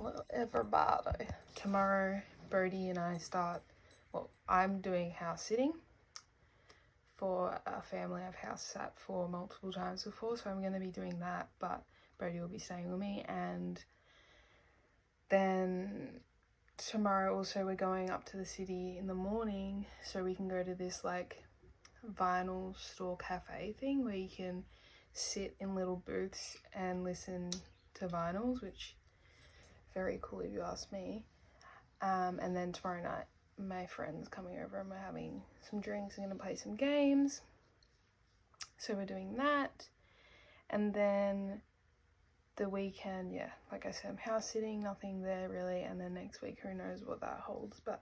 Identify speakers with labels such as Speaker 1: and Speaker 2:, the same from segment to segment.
Speaker 1: Hello everybody. Tomorrow Bodhi and I start, well, I'm doing house sitting for a family I've house sat for multiple times before, so I'm going to be doing that, but Bodhi will be staying with me. And then tomorrow also we're going up to the city in the morning so we can go to this like vinyl store cafe thing where you can sit in little booths and listen to vinyls, which very cool if you ask me. And then tomorrow night my friend's coming over and we're having some drinks and gonna play some games, so we're doing that. And then the weekend, yeah, like I said, I'm house sitting, nothing there really, and then next week who knows what that holds. But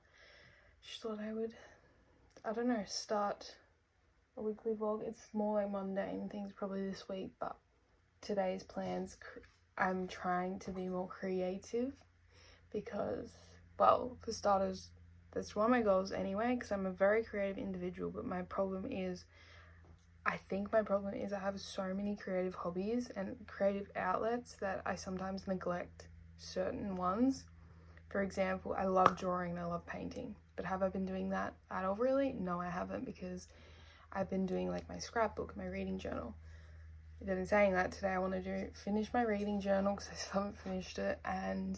Speaker 1: just thought I would, I don't know, start a weekly vlog. It's more like mundane things probably this week, but today's plans, I'm trying to be more creative because, well, for starters, that's one of my goals anyway, because I'm a very creative individual, but my problem is, I have so many creative hobbies and creative outlets that I sometimes neglect certain ones. For example, I love drawing and I love painting, but have I been doing that at all really? No, I haven't, because I've been doing like my scrapbook, my reading journal. But in saying that, today I want to finish my reading journal because I still haven't finished it, and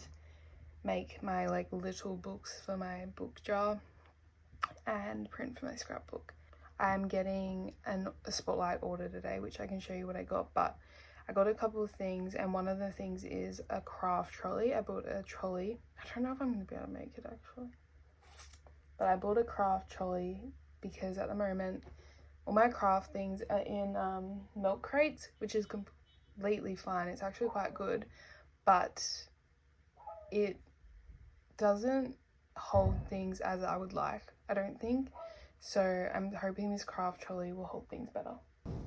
Speaker 1: make my like little books for my book jar and print for my scrapbook. I'm getting a spotlight order today, which I can show you what I got, but I got a couple of things, and one of the things is a craft trolley. I bought a trolley. I don't know if I'm going to be able to make it actually, but I bought a craft trolley because at the moment all my craft things are in milk crates, which is completely fine. It's actually quite good, but it doesn't hold things as I would like, I don't think. So I'm hoping this craft trolley will hold things better.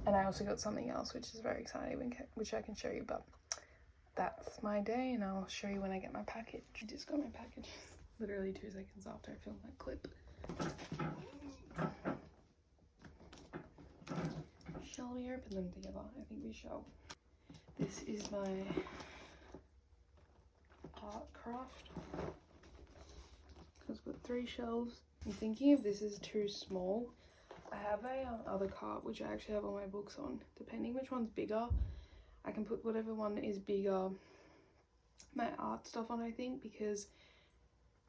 Speaker 1: And I also got something else which is very exciting, which I can show you, but that's my day and I'll show you when I get my package. I just got my package literally 2 seconds after I filmed that clip. Shall we open them together? I think we shall. This is my art craft. It's got 3 shelves. I'm thinking if this is too small, I have a other cart which I actually have all my books on. Depending which one's bigger, I can put whatever one is bigger my art stuff on, I think, because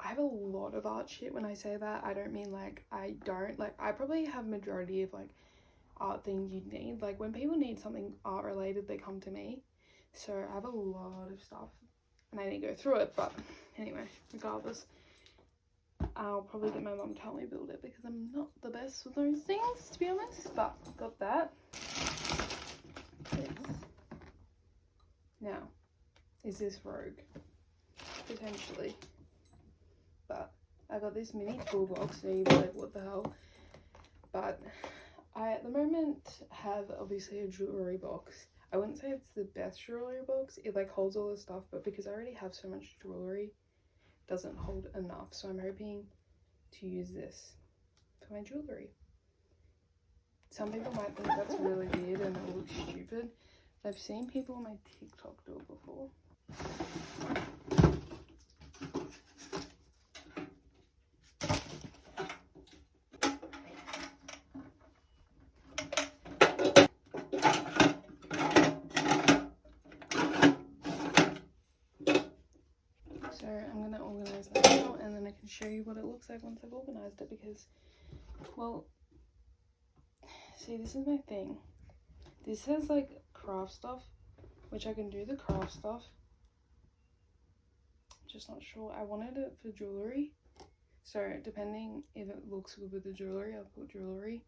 Speaker 1: I have a lot of art shit. When I say that, I don't mean like I don't, like I probably have majority of like art things you'd need. Like when people need something art related, they come to me. So I have a lot of stuff and I need to go through it, but anyway, regardless, I'll probably get my mum to help me build it because I'm not the best with those things, to be honest. But got that. Now, is this rogue? Potentially. But I got this mini toolbox and you'd be like, what the hell? But I at the moment have obviously a jewellery box. I wouldn't say it's the best jewellery box. It like holds all the stuff, but because I already have so much jewellery, doesn't hold enough. So I'm hoping to use this for my jewellery. Some people might think that's really weird and it looks stupid. I've seen people on my TikTok do it before. So I'm going to organise that now and then I can show you what it looks like once I've organised it, because, well, see, this is my thing. This has like craft stuff, which I can do the craft stuff. Just not sure. I wanted it for jewellery. So depending if it looks good with the jewellery, I'll put jewellery.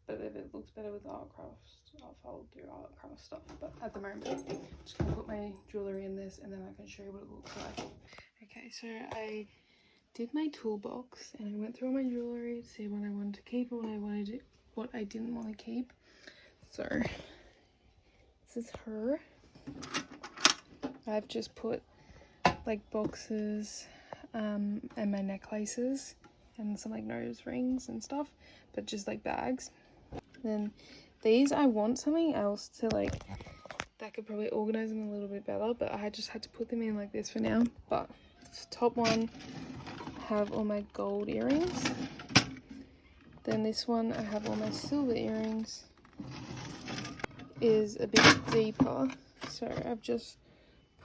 Speaker 1: But if it looks better with the art craft stuff, I'll do art craft stuff. But at the moment, I'm just going to put my jewellery in this and then I can show you what it looks like. Okay, so I did my toolbox and I went through all my jewellery to see what I wanted to keep and what I didn't want to keep. So this is her. I've just put like boxes and my necklaces and some like nose rings and stuff, but just like bags. Then these, I want something else to like that could probably organize them a little bit better, but I just had to put them in like this for now. But this top one, I have all my gold earrings. Then this one, I have all my silver earrings. Is a bit deeper, so I've just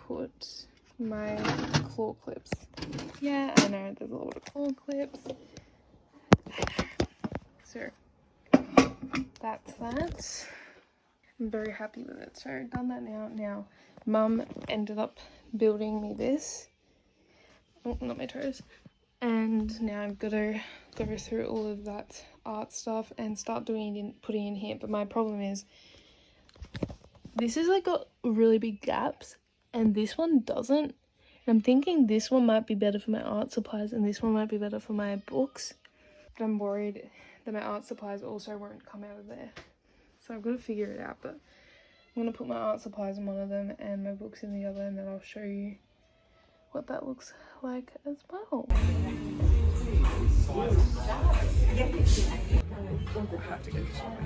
Speaker 1: put my claw clips. Yeah, I know, there's a lot of claw clips. So that's that. I'm very happy with it. So I've done that now. Now, Mum ended up building me this. Oh, not my toes. And now I've got to go through all of that art stuff and start doing it in, putting in here. But my problem is, this has like got really big gaps, and this one doesn't. And I'm thinking this one might be better for my art supplies, and this one might be better for my books. But I'm worried that my art supplies also won't come out of there. So I've got to figure it out, but I'm going to put my art supplies in one of them and my books in the other, and then I'll show you what that looks like as well.
Speaker 2: I have to get this one.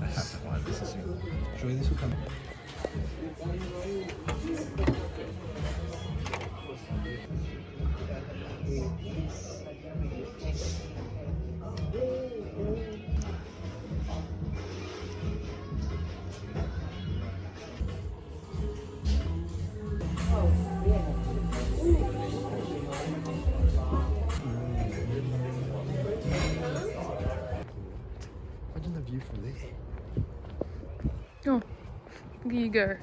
Speaker 2: I have to find this as soon. Surely this will come. Imagine the view from there.
Speaker 1: Oh, look at you go.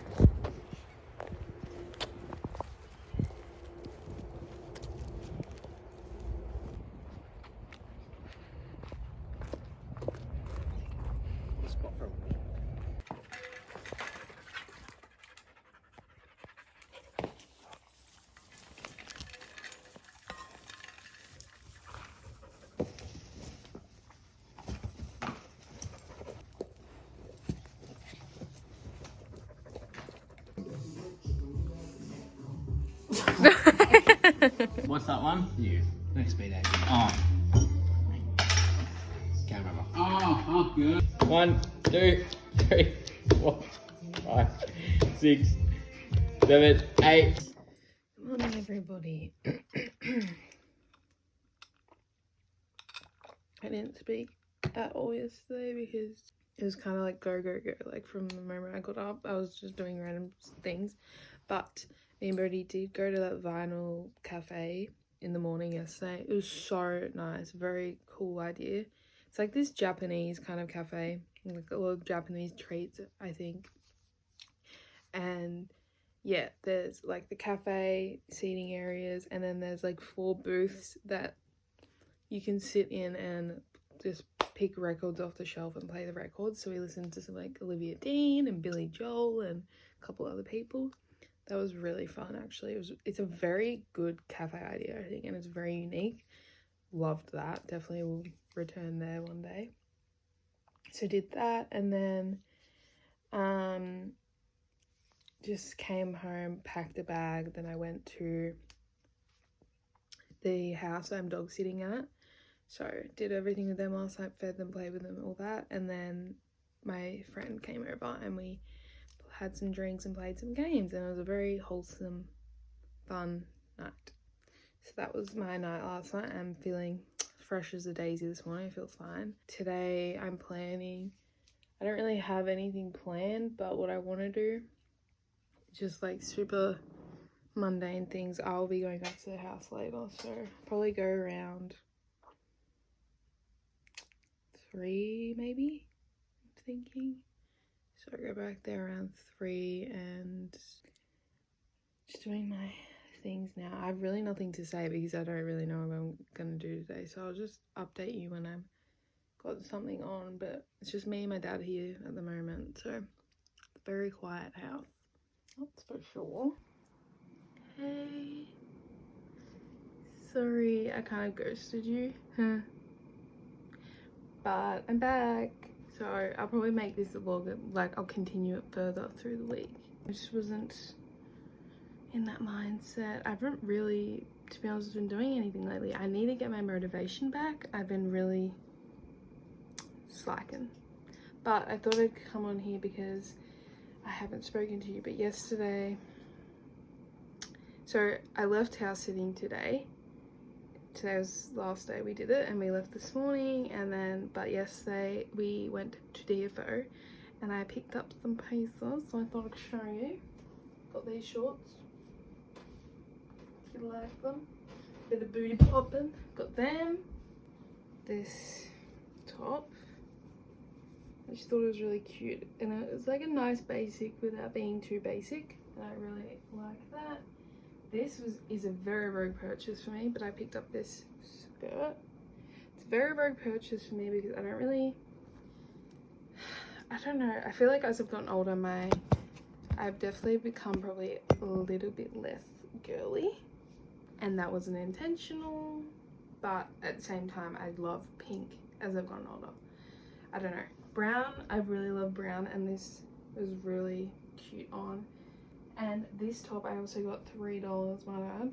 Speaker 2: Spot for
Speaker 3: What's that one? You. Next speed agent. Oh. Can't remember. Oh, good. 1, 2, 3, 4, 5, 6, 7, 8.
Speaker 1: Good morning, everybody. I didn't speak at all yesterday because it was kind of like go. Like from the moment I got up, I was just doing random things. But me and Brody did go to that vinyl cafe in the morning yesterday. It was so nice, very cool idea. It's like this Japanese kind of cafe, like a lot of Japanese treats, I think. And yeah, there's like the cafe seating areas, and then there's like 4 booths that you can sit in and just pick records off the shelf and play the records. So we listened to some like Olivia Dean and Billy Joel and a couple other people. That was really fun, actually. It's a very good cafe idea, I think, and it's very unique. Loved that. Definitely will return there one day. So did that, and then just came home, packed a bag. Then I went to the house I'm dog sitting at. So did everything with them last night, fed them, played with them, all that. And then my friend came over and we had some drinks and played some games, and it was a very wholesome, fun night. So that was my night last night. I'm feeling fresh as a daisy this morning. I feel fine. Today I'm planning, I don't really have anything planned, but what I want to do, just like super mundane things. I'll be going back to the house later, so probably go around 3 maybe, I'm thinking. So I go back there around 3 and just doing my things now. I have really nothing to say because I don't really know what I'm gonna do today, so I'll just update you when I've got something on. But it's just me and my dad here at the moment, so very quiet house, that's for sure. Hey, sorry I kind of ghosted you, but I'm back. So I'll probably make this vlog, like I'll continue it further through the week. I just wasn't in that mindset. I haven't really, to be honest, been doing anything lately. I need to get my motivation back. I've been really slacking. But I thought I'd come on here because I haven't spoken to you, but yesterday, so I left house sitting today. Today was the last day we did it, and we left this morning, and then, but yesterday we went to DFO and I picked up some pieces, so I thought I'd show you. Got these shorts, if you like them. Bit of booty popping, got them. This top, I just thought it was really cute, and it was like a nice basic without being too basic, and I really like that. This is a very rogue purchase for me, but I picked up this skirt. It's a very rogue purchase for me because I don't know, I feel like as I've gotten older, I've definitely become probably a little bit less girly, and that wasn't intentional, but at the same time I love pink as I've gotten older. I don't know, brown, I really love brown, and this was really cute on. And this top I also got $3, my bad.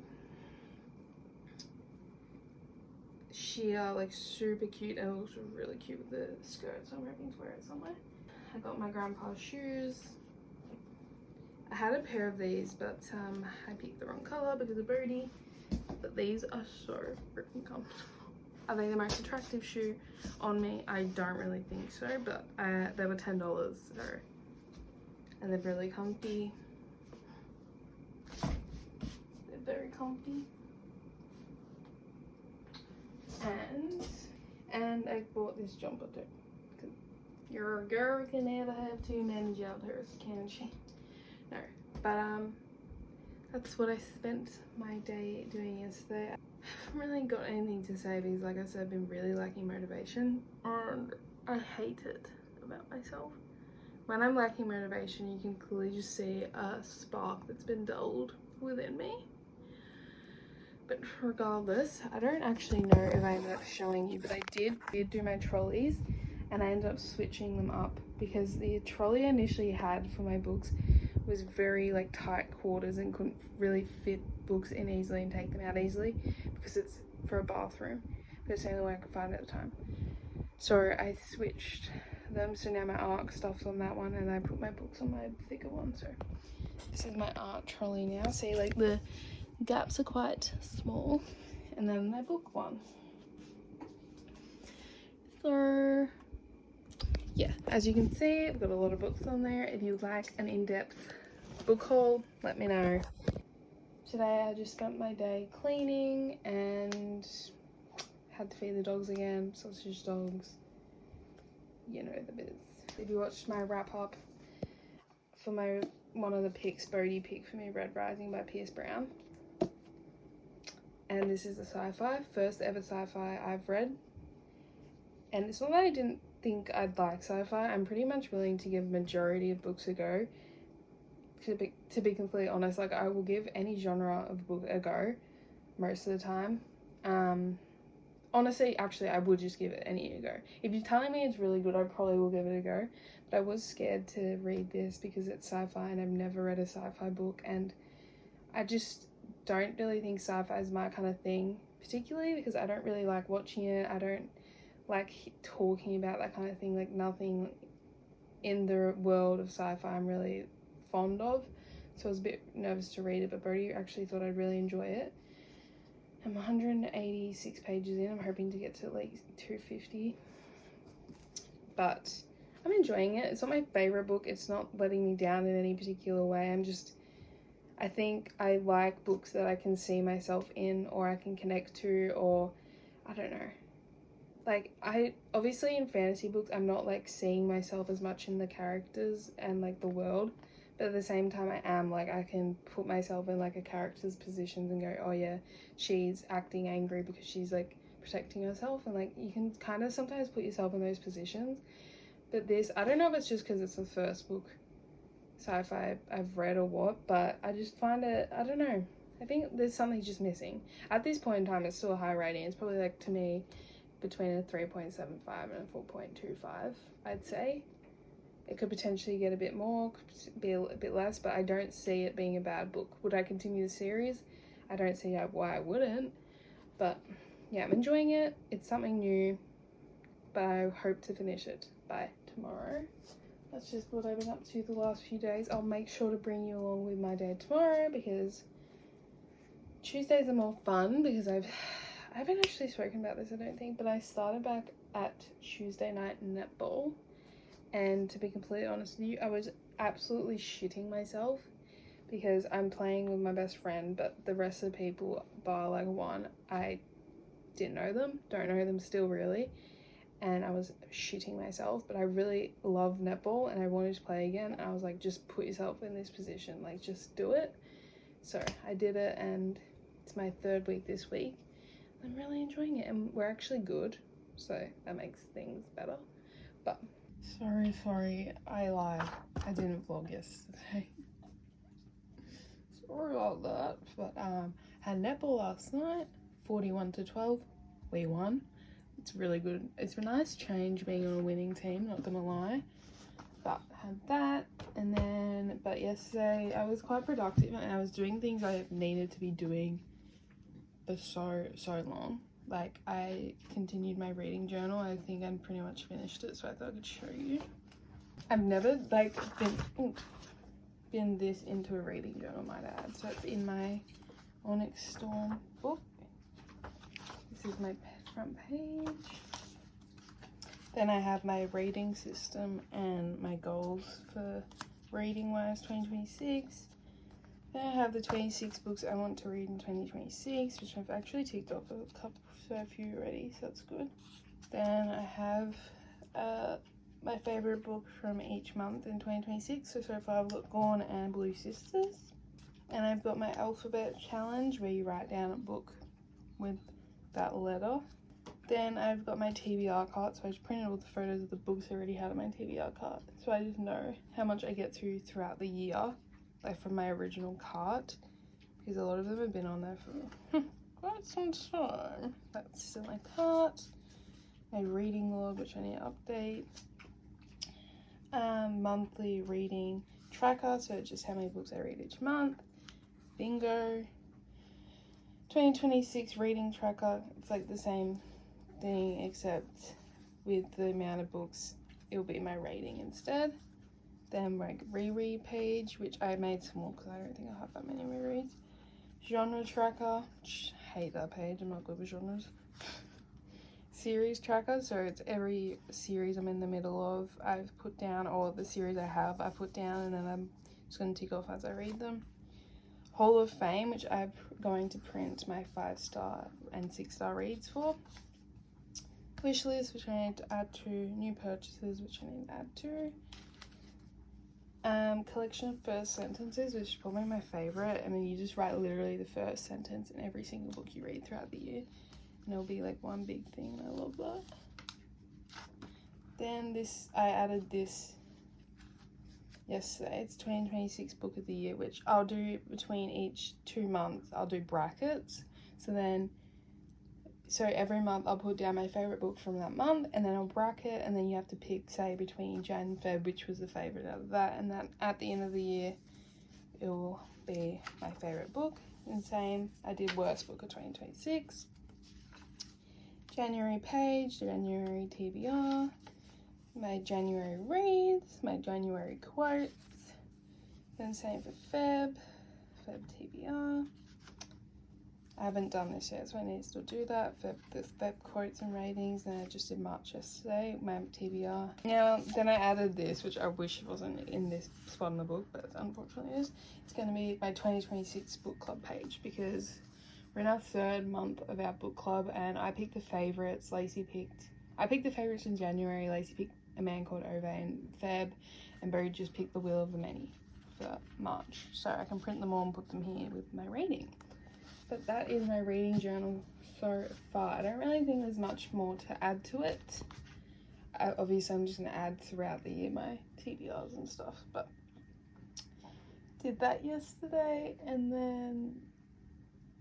Speaker 1: Sheer, like super cute, and it looks really cute with the skirt, so I'm hoping to wear it somewhere. I got my grandpa's shoes. I had a pair of these, but I picked the wrong color because of Bodhi. But these are so freaking comfortable. Are they the most attractive shoe on me? I don't really think so, but they were $10, so, and they're really comfy. They're very comfy. And I bought this jumper too. Because your girl can never have too many jumpers, can she? No, but that's what I spent my day doing yesterday. I haven't really got anything to say because, like I said, I've been really lacking motivation, and I hate it about myself. When I'm lacking motivation, you can clearly just see a spark that's been dulled within me. But regardless, I don't actually know if I ended up showing you, but I did do my trolleys, and I ended up switching them up because the trolley I initially had for my books was very like tight quarters and couldn't really fit books in easily and take them out easily because it's for a bathroom, but it's the only way I could find at the time. So I switched them, so now my art stuff's on that one and I put my books on my thicker one. So this is my art trolley now. See, like the gaps are quite small, and then my book one. So yeah, as you can see, I've got a lot of books on there. If you like an in-depth book haul, let me know. Today I just spent my day cleaning and had to feed the dogs again, sausage dogs, you know the biz. If you watched my wrap up for my one of the picks, Bodhi picked for me Red Rising by Pierce Brown. And this is a sci-fi, first ever sci-fi I've read. And it's not that I didn't think I'd like sci-fi. I'm pretty much willing to give majority of books a go. To be completely honest, like I will give any genre of book a go most of the time. Honestly, actually, I would just give it any a go. If you're telling me it's really good, I probably will give it a go. But I was scared to read this because it's sci-fi and I've never read a sci-fi book, and I just don't really think sci-fi is my kind of thing, particularly because I don't really like watching it. I don't like talking about that kind of thing. Like nothing in the world of sci-fi I'm really fond of, so I was a bit nervous to read it, but Bodhi actually thought I'd really enjoy it. I'm 186 pages in. I'm hoping to get to at least 250, but I'm enjoying it. It's not my favorite book. It's not letting me down in any particular way. I think I like books that I can see myself in, or I can connect to, or I don't know. Like, I obviously in fantasy books, I'm not like seeing myself as much in the characters and like the world, but at the same time I am, like I can put myself in like a character's positions and go, oh yeah, she's acting angry because she's like protecting herself, and like you can kind of sometimes put yourself in those positions. But this, I don't know if it's just because it's the first book sci-fi I've read or what, but I just find it, I don't know, I think there's something just missing. At this point in time, it's still a high rating. It's probably like, to me, between a 3.75 and a 4.25, I'd say. It could potentially get a bit more, could be a bit less, but I don't see it being a bad book. Would I continue the series? I don't see why I wouldn't, but yeah, I'm enjoying it. It's something new, but I hope to finish it by tomorrow. that's just what I've been up to the last few days. I'll make sure to bring you along with my day tomorrow because Tuesdays are more fun because I haven't actually spoken about this, I don't think, but I started back at Tuesday night netball, and to be completely honest with you, I was absolutely shitting myself because I'm playing with my best friend, but the rest of the people, bar like one, I didn't know them, don't know them still really, and I was shitting myself. But I really love netball and I wanted to play again, and I was like, just put yourself in this position, like just do it. So I did it, and it's my 3rd week this week. I'm really enjoying it, and we're actually good, so that makes things better. But sorry, I lied. I didn't vlog yesterday. Sorry about that. But had netball last night, 41-12. We won. It's really good. It's a nice change being on a winning team, not gonna lie. But had that, and then but yesterday I was quite productive and I was doing things I needed to be doing for so long. Like, I continued my reading journal. I think I'm pretty much finished it, so I thought I could show you. I've never like been this into a reading journal, might I add. So it's in my Onyx Storm book. This is my front page. Then I have my rating system and my goals for reading wise 2026. Then I have the 26 books I want to read in 2026, which I've actually ticked off a few already, so that's good. Then I have my favorite book from each month in 2026. So far I've got Gone and Blue Sisters. And I've got my alphabet challenge where you write down a book with that letter. Then I've got my TBR cart, so I just printed all the photos of the books I already had on my TBR cart. So I just know how much I get through throughout the year, like from my original cart, because a lot of them have been on there for quite some time. That's still my cart. My reading log, which I need to update. Monthly reading tracker, so just how many books I read each month. Bingo. 2026 reading tracker, it's like the same thing except with the amount of books it'll be my rating instead. Then like reread page, which I made small because I don't think I have that many rereads. Genre tracker, hate that page, I'm not good with genres. Series tracker, so it's every series I'm in the middle of, I've put down, or the series I have I put down, and then I'm just going to tick off as I read them. Hall of Fame, which I'm going to print my 5-star and 6-star reads for. Wish list, which I need to add to. New purchases, which I need to add to. Collection of first sentences, which is probably my favorite, and then you just write literally the first sentence in every single book you read throughout the year, and it'll be like one big thing, and I love that. Then this, I added this yesterday. It's 2026 book of the year, which I'll do between each 2 months. I'll do brackets, so every month I'll put down my favorite book from that month, and then I'll bracket, and then you have to pick, say, between Jan and Feb, which was the favorite out of that, and then at the end of the year it will be my favorite book. And same, I did worst book of 2026. January page, January TBR, my January reads, my January quotes, then same for Feb TBR. I haven't done this yet, so I need to still do that for the Feb quotes and ratings. Then I just did March yesterday, my TBR. Now, then I added this, which I wish it wasn't in this spot in the book, but unfortunately it is. It's going to be my 2026 book club page, because we're in our 3rd month of our book club, and I picked the favourites. I picked the favourites in January. Lacey picked A Man Called Ove in Feb, and Bo just picked The Will of the Many for March. So I can print them all and put them here with my rating. But that is my reading journal so far. I don't really think there's much more to add to it. Obviously, I'm just going to add throughout the year my TBRs and stuff. But did that yesterday, and then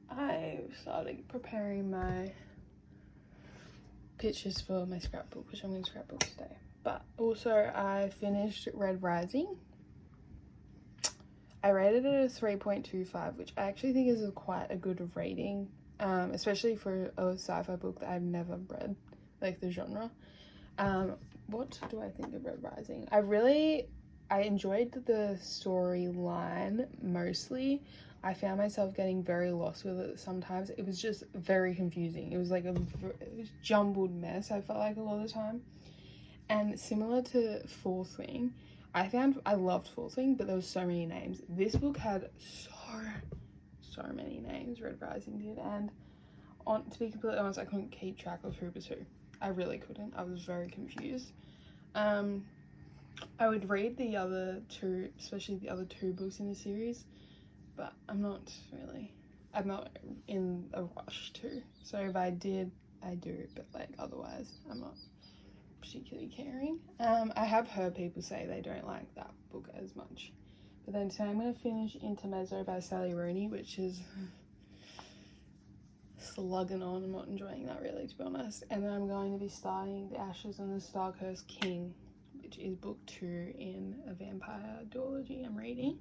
Speaker 1: I started preparing my pictures for my scrapbook, which I'm going to scrapbook today. But also, I finished Red Rising. I rated it a 3.25, which I actually think is quite a good rating, especially for a sci-fi book that I've never read, like the genre. what do I think of Red Rising? I enjoyed the storyline mostly. I found myself getting very lost with it sometimes. It was just very confusing. It was like a jumbled mess, I felt like, a lot of the time. And similar to Fourth Wing, I loved Fourth Wing, but there was so many names. This book had so many names, Red Rising did, and to be completely honest, I couldn't keep track of who was who. I really couldn't. I was very confused. I would read the other two, especially the other two books in the series, but I'm not in a rush to. So if I did, I do, but like otherwise, I'm not particularly caring. I have heard people say they don't like that book as much. But then today I'm going to finish Intermezzo by Sally Rooney, which is slugging on. I'm not enjoying that really, to be honest. And then I'm going to be starting The Ashes and the Starcursed King, which is book 2 in a vampire duology I'm reading.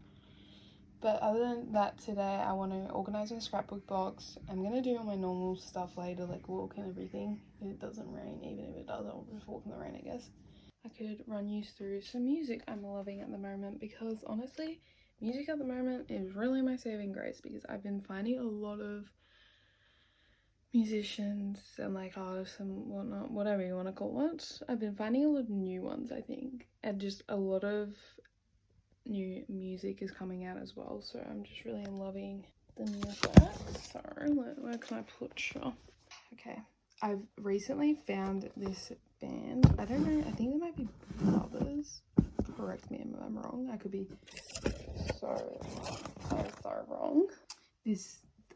Speaker 1: But other than that, today I want to organise my scrapbook box. I'm going to do all my normal stuff later, like walk and everything. If it doesn't rain, even if it does, I'll just walk in the rain, I guess. I could run you through some music I'm loving at the moment, because honestly, music at the moment is really my saving grace, because I've been finding a lot of musicians and like artists and whatnot, whatever you want to call it. I've been finding a lot of new ones, I think, and just a lot of new music is coming out as well, so I'm just really loving the music. Sorry, where can I put you? Okay, I've recently found this band. I don't know, I think they might be brothers. Correct me if I'm wrong. I could be so wrong.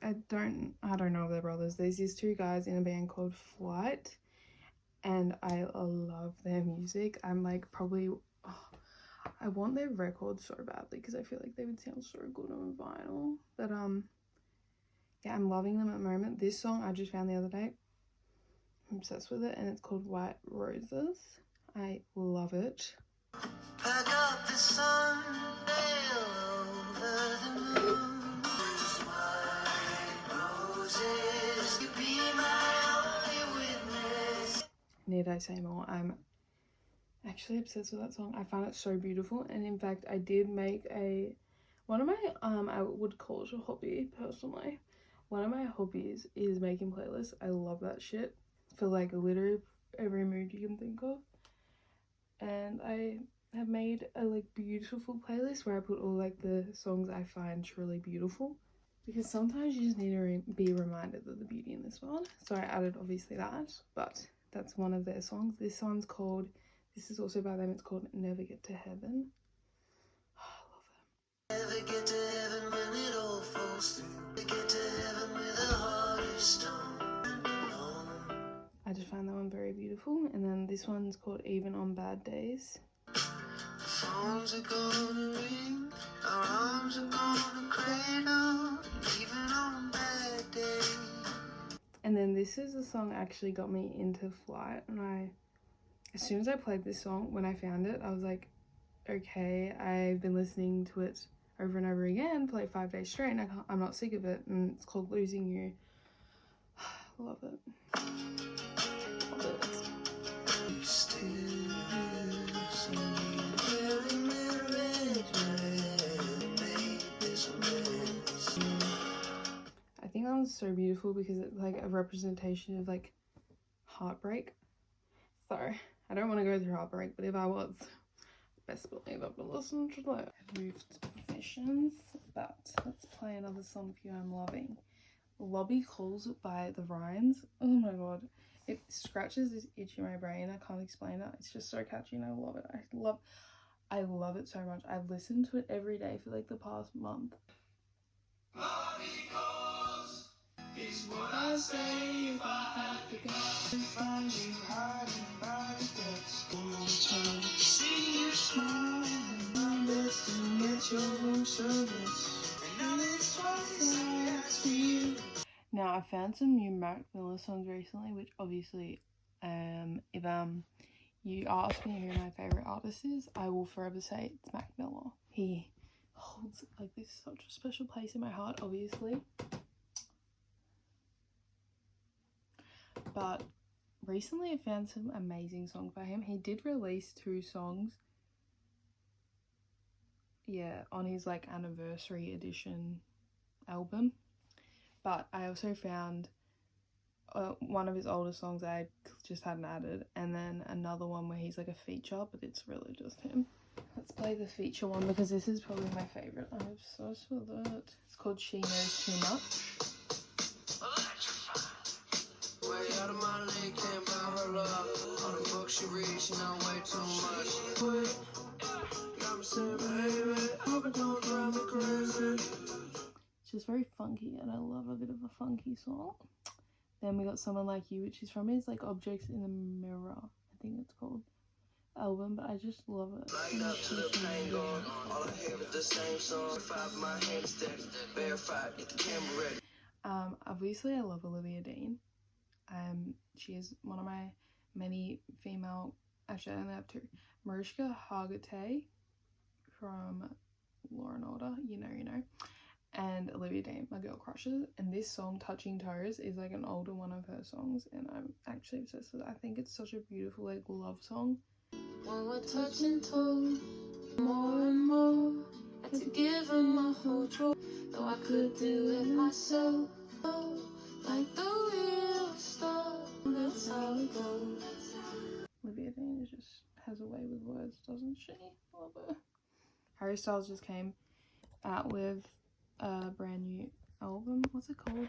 Speaker 1: I don't know if they're brothers. There's these two guys in a band called Flight, and I love their music. I'm like probably, I want their records so badly because I feel like they would sound so good on vinyl. But yeah, I'm loving them at the moment. This song I just found the other day, I'm obsessed with it, and it's called White Roses. I love it. Pack up the sun, sail over the moon. Need I say more? I'm actually obsessed with that song. I found it so beautiful, and in fact I did make one of my I would call it a hobby personally. One of my hobbies is making playlists. I love that shit for like literally every mood you can think of, and I have made a like beautiful playlist where I put all like the songs I find truly beautiful, because sometimes you just need to be reminded of the beauty in this world. So I added obviously that, but that's one of their songs. This is also by them, it's called Never Get to Heaven. Oh, I love them. Never get to heaven when it all falls through. Get to heaven with a heart of stone. I just find that one very beautiful. And then this one's called Even on Bad Days. The phones are gonna ring, our arms are gonna cradle, even on bad days. And then this is a song actually got me into Flight, and as soon as I played this song, when I found it, I was like, okay, I've been listening to it over and over again for like 5 days straight, and I'm not sick of it, and it's called Losing You. Love it. Love it. I think that one's so beautiful because it's like a representation of like heartbreak. So I don't want to go through heartbreak, but if I was, best believe I've been listening to that. I've moved positions, but let's play another song for you I'm loving. Lobby Calls by The Rhymes. Oh my god, it scratches this itch in my brain. I can't explain it. It's just so catchy and I love it. I love it so much. I've listened to it every day for like the past month. Lobby calls is what I say if I have to go and find you hiding by the steps. See you smile and my best to get your room service. And now it's twice I ask for you. Now I found some new Mac Miller songs recently, which obviously, if you ask me who my favourite artist is, I will forever say it's Mac Miller. He holds like this such a special place in my heart, obviously. But recently I found some amazing songs by him. He did release 2 songs, yeah, on his like anniversary edition album. But I also found one of his older songs I just hadn't added, and then another one where he's like a feature, but it's really just him. Let's play the feature one because this is probably my favourite. I'm obsessed with it. It's called She Knows Too Much. Way out of my league, can't buy her love. All the books she reads, she know way too much. Got me saying, baby, hope it don't drive me crazy. It's just very funky, and I love a bit of a funky song. Then we got Someone Like You, which is from his like Objects in the Mirror, I think it's called, album, but I just love it. Right up to the pain gone. All I hear is the same song. 5 my hands steady, verified, get the camera ready. Obviously I love Olivia Dean. She is one of my many female, actually I only have 2. Mariska Hargitay from Law and Order, you know, and Olivia Dean, my girl crushes. And this song, Touching Toes, is like an older one of her songs, and I'm actually obsessed with it. I think it's such a beautiful like love song. When we're touching toes, more and more, I had to give her my whole joy, though I could do it myself. Oh, like the real star, that's how it goes. Olivia Dean just has a way with words, doesn't she? Love her. Harry Styles just came out with a brand new album. What's it called?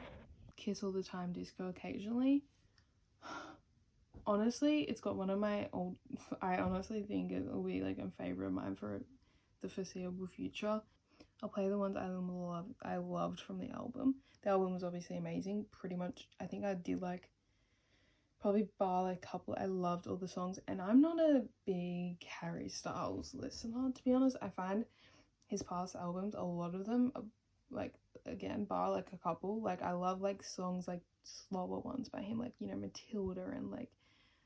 Speaker 1: Kiss All the Time, Disco Occasionally. Honestly, it's got one of my old... I honestly think it will be like a favourite of mine for the foreseeable future. I'll play the ones I loved from the album. The album was obviously amazing. Pretty much, I think I did like... probably bar like a couple. I loved all the songs. And I'm not a big Harry Styles listener, to be honest. I find his past albums, a lot of them are, like, again, bar like a couple, like I love like songs like slower ones by him, like, you know, Matilda and like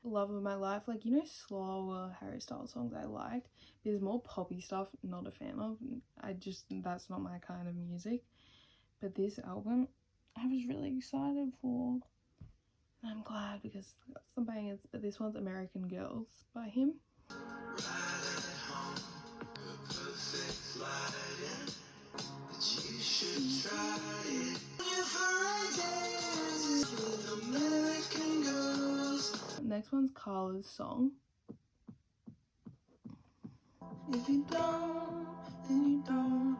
Speaker 1: Love of My Life, like, you know, slower Harry Styles songs I like. There's more poppy stuff, not a fan of. That's not my kind of music. But this album I was really excited for, and I'm glad because that's some bangers. But this one's American Girls by him. Next one's Carla's Song. If you don't, then you don't.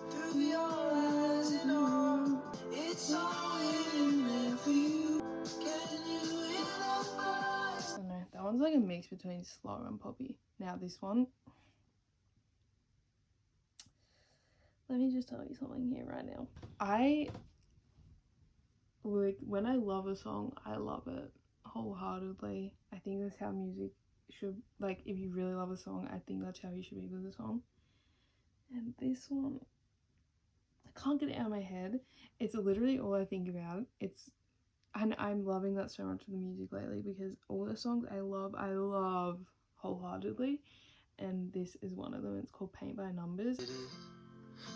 Speaker 1: Through your eyes and all, it's all in there for you. Getting you in the eyes. I don't know, that one's like a mix between slow and poppy. Now this one, let me just tell you something here right now. When I love a song, I love it wholeheartedly. I think that's how music should, like, if you really love a song, I think that's how you should be with a song. And this one, I can't get it out of my head. It's literally all I think about. And I'm loving that so much of the music lately because all the songs I love wholeheartedly. And this is one of them. It's called Paint by Numbers.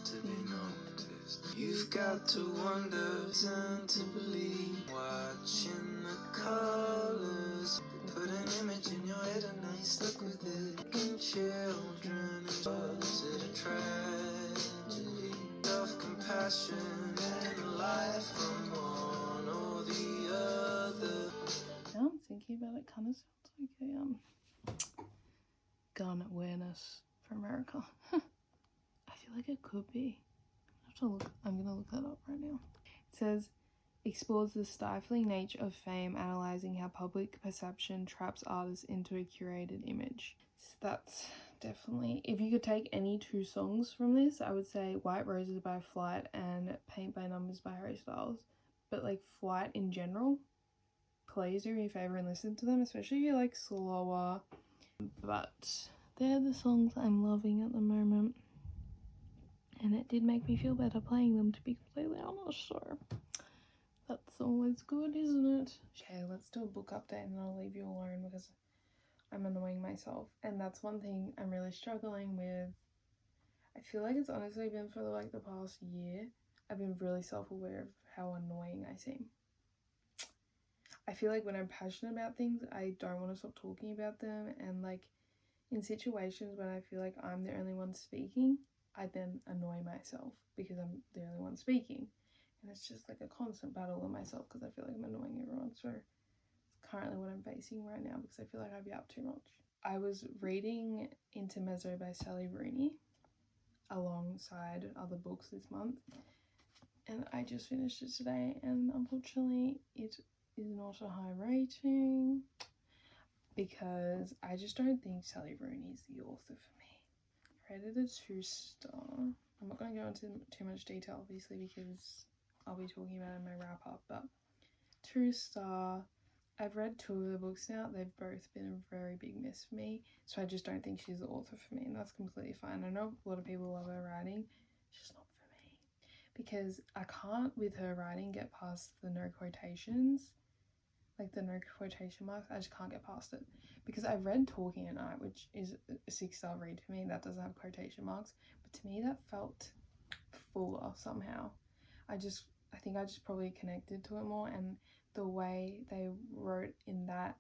Speaker 1: To be noticed, you've got to wonder and to believe. Watching the colors, put an image in your head and now you're stuck with it. In children, was it a tragedy? Self-compassion and life from one or the other. Now I'm thinking about it, kind of sounds like a gun awareness for America. I feel like it could be. I'm gonna look that up right now. It says, explores the stifling nature of fame, analysing how public perception traps artists into a curated image. So that's definitely, if you could take any 2 songs from this, I would say White Roses by Flight and Paint by Numbers by Harry Styles. But like Flight in general, please do me a favour and listen to them, especially if you like slower. But they're the songs I'm loving at the moment. And it did make me feel better playing them, to be completely honest, so that's always good, isn't it? Okay, let's do a book update and I'll leave you alone because I'm annoying myself. And that's one thing I'm really struggling with. I feel like it's honestly been for like the past year. I've been really self-aware of how annoying I seem. I feel like when I'm passionate about things, I don't want to stop talking about them, and like in situations when I feel like I'm the only one speaking, I then annoy myself because I'm the only one speaking, and it's just like a constant battle with myself because I feel like I'm annoying everyone. So it's currently what I'm facing right now because I feel like I'd be up too much. I was reading Intermezzo by Sally Rooney alongside other books this month, and I just finished it today, and unfortunately it is not a high rating because I just don't think Sally Rooney is the author for me. I rated it a 2-star. I'm not going to go into too much detail obviously because I'll be talking about it in my wrap up, but 2-star. I've read 2 of the books now. They've both been a very big miss for me, so I just don't think she's the author for me, and that's completely fine. I know a lot of people love her writing. It's just not for me because I can't, with her writing, get past the no quotations, like the no quotation marks. I just can't get past it because I've read Talking at Night, which is a 6-star read for me. That doesn't have quotation marks, but to me that felt fuller somehow. I think I just probably connected to it more, and the way they wrote in that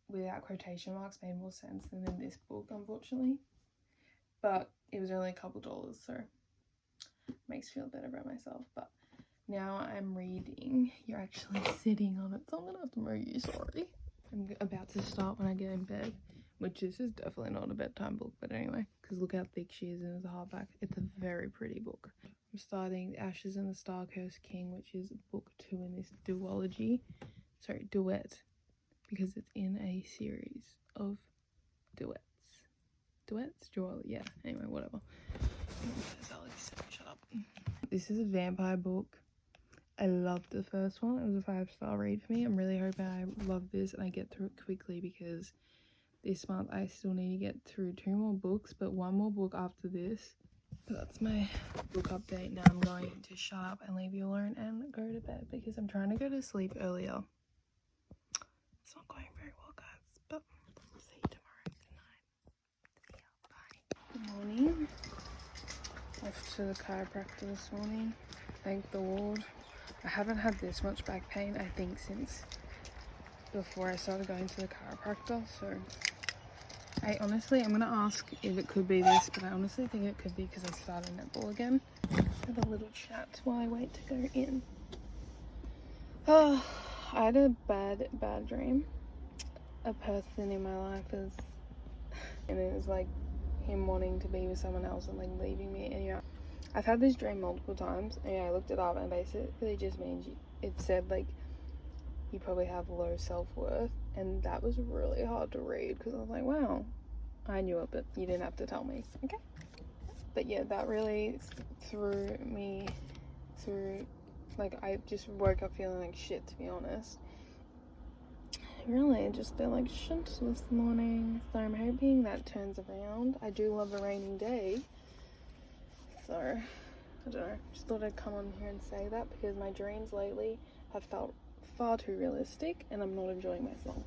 Speaker 1: without quotation marks made more sense than in this book, unfortunately. But it was only a couple dollars, so it makes me feel better about myself. But now I'm reading. You're actually sitting on it, so I'm gonna have to move you, sorry. I'm about to start when I get in bed, which this is definitely not a bedtime book, but anyway, because look how thick she is, and it's a hardback. It's a very pretty book. I'm starting Ashes and the Star-Cursed King, which is book 2 in this duet, because it's in a series of duets. Yeah, anyway, whatever. Shut up. This is a vampire book. I loved the first one. It was a 5-star read for me. I'm really hoping I love this and I get through it quickly because this month I still need to get through 2 more books, but 1 more book after this. But that's my book update. Now I'm going to shut up and leave you alone and go to bed because I'm trying to go to sleep earlier. It's not going very well, guys, but I'll see you tomorrow. Good night. See ya. Bye. Good morning. Off to the chiropractor this morning. Thank the Lord. I haven't had this much back pain, I think, since before I started going to the chiropractor, so I'm going to ask if it could be this, but I honestly think it could be because I started netball again. Have a little chat while I wait to go in. Oh, I had a bad dream. A person in my life is, and it was like him wanting to be with someone else and like leaving me. And yeah, I've had this dream multiple times, and yeah, I looked it up, and basically it just means it said like you probably have low self-worth, and that was really hard to read because I was like, wow, I knew it, but you didn't have to tell me. Okay. But yeah, that really threw me through, like I just woke up feeling like shit, to be honest. Really, just felt like shit this morning, so I'm hoping that turns around. I do love a rainy day, so I don't know, just thought I'd come on here and say that because my dreams lately have felt far too realistic and I'm not enjoying myself.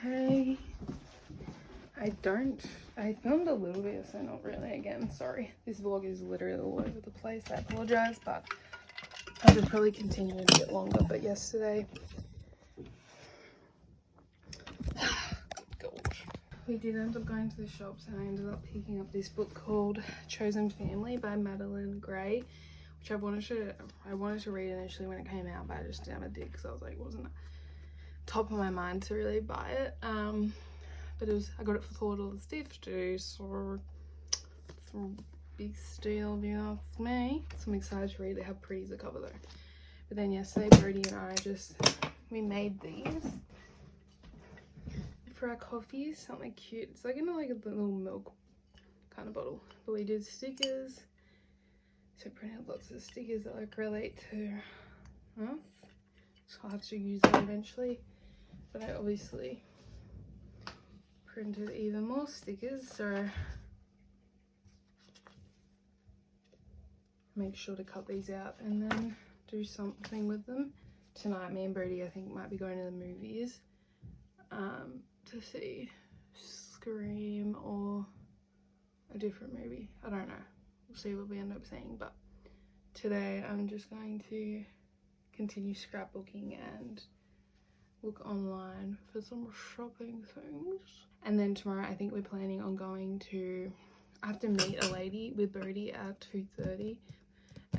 Speaker 1: Hey, I filmed a little bit, so not really again, sorry. This vlog is literally all over the place, I apologise, but I should probably continue a bit longer. But yesterday, we did end up going to the shops, and I ended up picking up this book called Chosen Family by Madeline Gray, which I wanted to read initially when it came out, but I just never did because I was like, it wasn't top of my mind to really buy it. But I got it for $4.50, so big steal deal for me. So I'm excited to read it. How pretty is the cover though. But then yesterday, Brody and I we made these for our coffees. Something cute. It's like in a little milk kind of bottle. But we did stickers. So I printed lots of stickers that like relate to us. So I'll have to use that eventually. But I obviously printed even more stickers, so make sure to cut these out and then do something with them. Tonight, me and Brady, I think, might be going to the movies to see Scream or a different movie. I don't know. We'll see what we end up seeing. But today, I'm just going to continue scrapbooking and look online for some shopping things. And then tomorrow, I think we're planning on going to... I have to meet a lady with Brody at 2:30.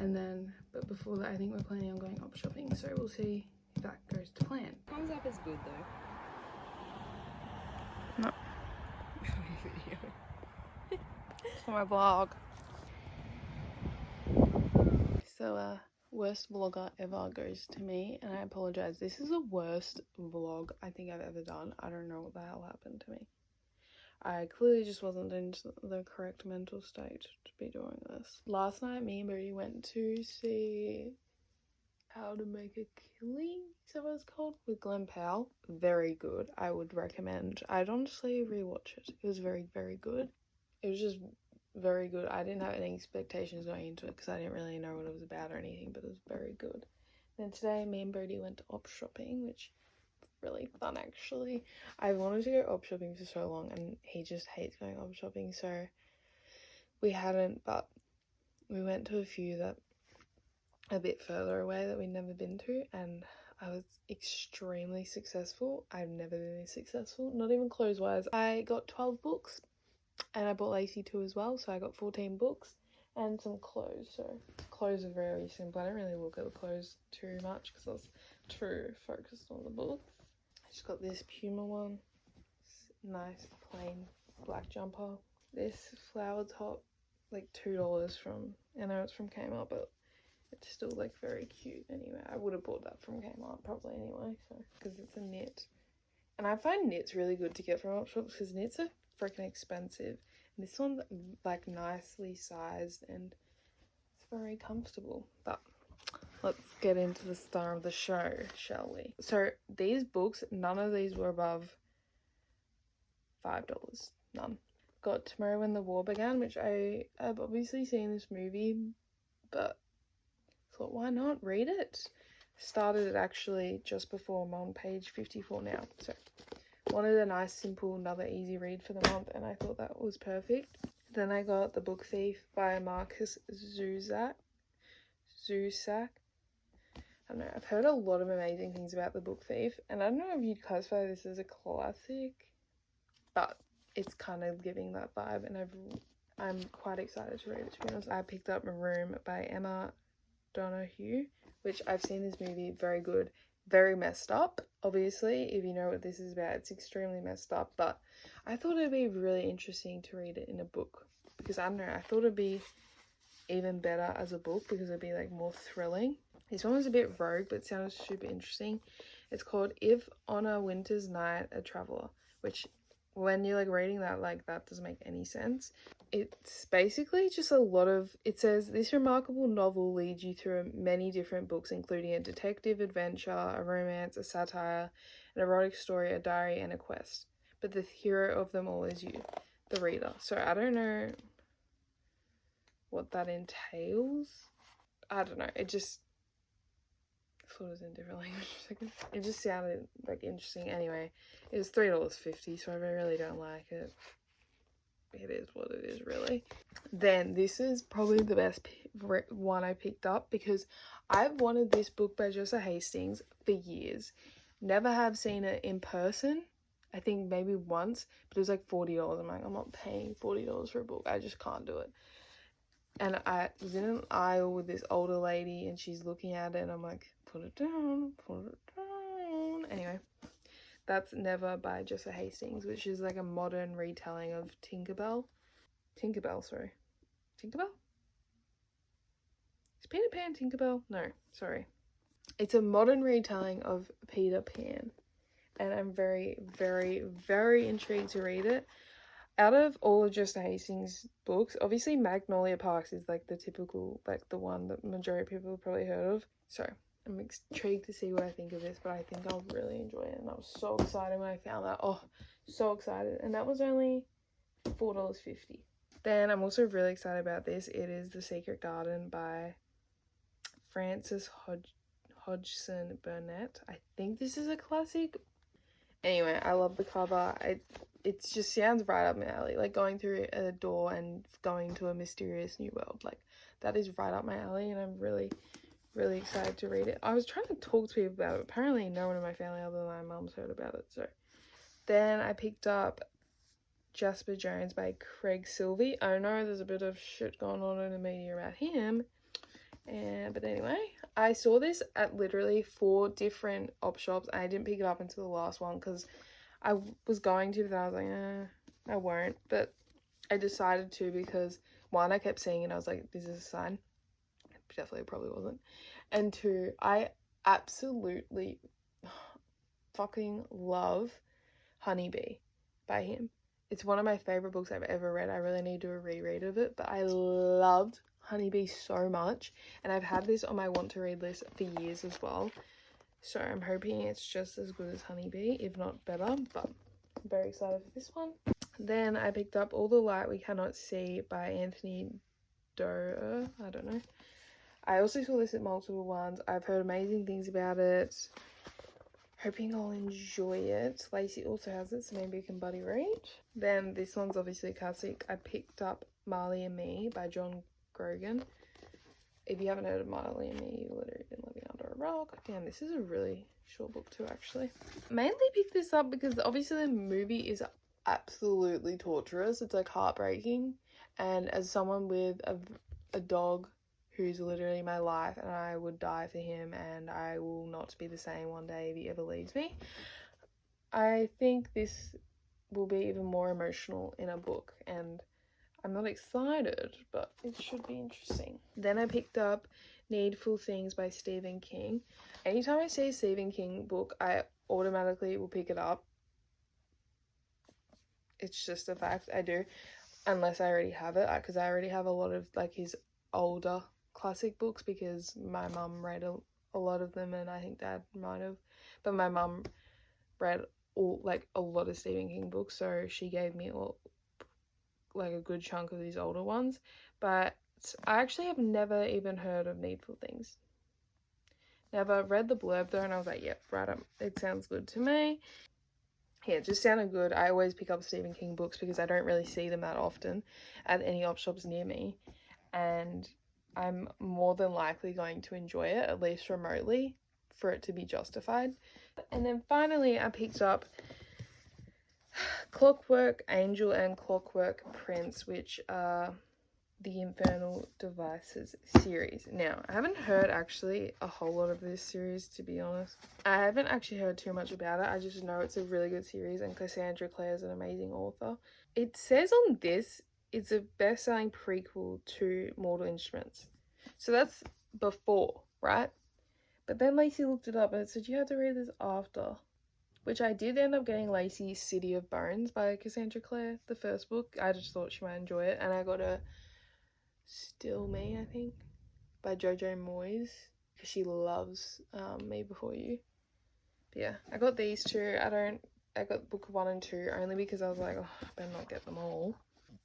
Speaker 1: And then, but before that, I think we're planning on going op shopping. So we'll see if that goes to plan.
Speaker 4: Thumbs up is good though.
Speaker 1: No. For my vlog. So, worst vlogger ever goes to me, and I apologize. This is the worst vlog I think I've ever done. I don't know what the hell happened to me. I clearly just wasn't in the correct mental state to be doing this. Last night, me and Brady went to see How to Make a Killing, is that what it's called? With Glenn Powell. Very good. I would recommend. I'd honestly rewatch it. It was very, very good. It was just very good. I didn't have any expectations going into it because I didn't really know what it was about or anything, but it was very good. Then today, me and Brady went to op shopping, which really fun actually. I wanted to go op shopping for so long and he just hates going op shopping, so we hadn't, but we went to a few that a bit further away that we'd never been to, and I was extremely successful. I've never been this successful, not even clothes wise. I got 12 books and I bought Lacey 2 as well, so I got 14 books and some clothes. So clothes are very simple. I don't really look at the clothes too much because I was too focused on the book. I just got this Puma one, nice plain black jumper. This flower top, like $2 from, I know it's from Kmart, but it's still like very cute anyway. I would have bought that from Kmart probably anyway, so because it's a knit. And I find knits really good to get from op shops because knits are freaking expensive. And this one's like nicely sized and it's very comfortable. But let's get into the star of the show, shall we? So these books, none of these were above $5. None. Got Tomorrow When the War Began, which I have obviously seen this movie, but thought why not read it? Started it actually just before I'm on page 54 now. So wanted a nice, simple, another easy read for the month, and I thought that was perfect. Then I got The Book Thief by Marcus Zusak. I don't know, I've heard a lot of amazing things about The Book Thief, and I don't know if you'd classify this as a classic, but it's kind of giving that vibe, and I'm quite excited to read it, to be honest. I picked up Room by Emma Donoghue, which I've seen this movie, very good, very messed up. Obviously, if you know what this is about, it's extremely messed up, but I thought it'd be really interesting to read it in a book, because I don't know, I thought it'd be even better as a book because it'd be like more thrilling. This one was a bit rogue, but it sounded super interesting. It's called If on a Winter's Night a Traveler, which when you're like reading that, like that doesn't make any sense. It's basically just a lot of, it says, this remarkable novel leads you through many different books, including a detective adventure, a romance, a satire, an erotic story, a diary, and a quest. But the hero of them all is you, the reader. So I don't know what that entails. I don't know. It just, I thought it was in different language. It just sounded like interesting. Anyway, it was $3.50, so I really don't like it. It is what it is, really. Then this is probably the best one I picked up because I've wanted this book by Jessa Hastings for years. Never have seen it in person. I think maybe once, but it was like $40. I'm like, I'm not paying $40 for a book. I just can't do it. And I was in an aisle with this older lady and she's looking at it and I'm like, put it down, put it down. Anyway, that's Never by Jessa Hastings, which is like a modern retelling of Tinkerbell, sorry. Tinkerbell? Is Peter Pan Tinkerbell? No, sorry. It's a modern retelling of Peter Pan, and I'm very, very, very intrigued to read it. Out of all of Just Hastings' books, obviously Magnolia Parks is like the typical, like the one that majority of people have probably heard of. So I'm intrigued to see what I think of this, but I think I'll really enjoy it. And I was so excited when I found that. Oh, so excited. And that was only $4.50. Then I'm also really excited about this. It is The Secret Garden by Frances Hodgson Burnett. I think this is a classic. Anyway, I love the cover. It just sounds right up my alley. Like going through a door and going to a mysterious new world. Like that is right up my alley, and I'm really, really excited to read it. I was trying to talk to people about it. Apparently no one in my family other than my mum's heard about it. So then I picked up Jasper Jones by Craig Silvey. I know there's a bit of shit going on in the media about him. But anyway, I saw this at literally 4 different op shops. I didn't pick it up until the last one because I was going to, but I was like, I won't. But I decided to because 1, I kept seeing it. I was like, this is a sign. It definitely probably wasn't. And 2, I absolutely fucking love Honeybee by him. It's one of my favorite books I've ever read. I really need to do a reread of it, but I loved Honeybee so much, and I've had this on my want to read list for years as well. So I'm hoping it's just as good as Honeybee, if not better, but I'm very excited for this one. Then I picked up All the Light We Cannot See by Anthony Doerr. I don't know. I also saw this at multiple ones. I've heard amazing things about it. Hoping I'll enjoy it. Lacey also has it, so maybe we can buddy read. Then this one's obviously a classic. I picked up Marley and Me by John Grogan. If you haven't heard of Marley and Me, you've literally been living under a rock. Damn, this is a really short book too, actually. Mainly picked this up because obviously the movie is absolutely torturous. It's like heartbreaking. And as someone with a dog who's literally my life, and I would die for him, and I will not be the same one day if he ever leaves me, I think this will be even more emotional in a book, and I'm not excited, but it should be interesting. Then I picked up Needful Things by Stephen King. Anytime I see a Stephen King book, I automatically will pick it up. It's just a fact. I do, unless I already have it, because I already have a lot of like his older classic books because my mum read a lot of them, and I think Dad might have, but my mum read a lot of Stephen King books, so she gave me like a good chunk of these older ones. But I actually have never even heard of Needful Things. Never read the blurb though, and I was like, yep, right up, it sounds good to me. Yeah, it just sounded good. I always pick up Stephen King books because I don't really see them that often at any op shops near me, and I'm more than likely going to enjoy it, at least remotely, for it to be justified. And then finally I picked up Clockwork Angel and Clockwork Prince, which are the Infernal Devices series. Now, I haven't heard actually a whole lot of this series, to be honest. I haven't actually heard too much about it. I just know it's a really good series, and Cassandra Clare is an amazing author. It says on this it's a best-selling prequel to Mortal Instruments. So that's before, right? But then Lacey looked it up and it said you had to read this after, which I did end up getting Lacey's City of Bones by Cassandra Clare, the first book. I just thought she might enjoy it, and I got a Still Me, I think, by Jojo Moyes, because she loves Me Before You. But yeah, I got these two. I got book 1 and 2 only because I was like, oh, I better not get them all.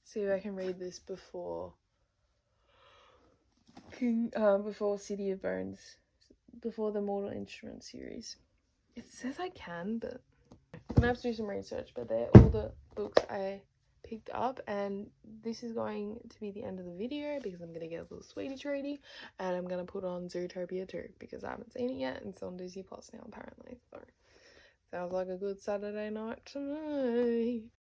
Speaker 1: See if I can read this before City of Bones, before the Mortal Instruments series. It says I can, but I'm gonna have to do some research. But they're all the books I picked up, and this is going to be the end of the video because I'm gonna get a little sweetie treaty, and I'm gonna put on Zootopia 2 because I haven't seen it yet, and it's on Disney Plus now apparently. So sounds like a good Saturday night to me.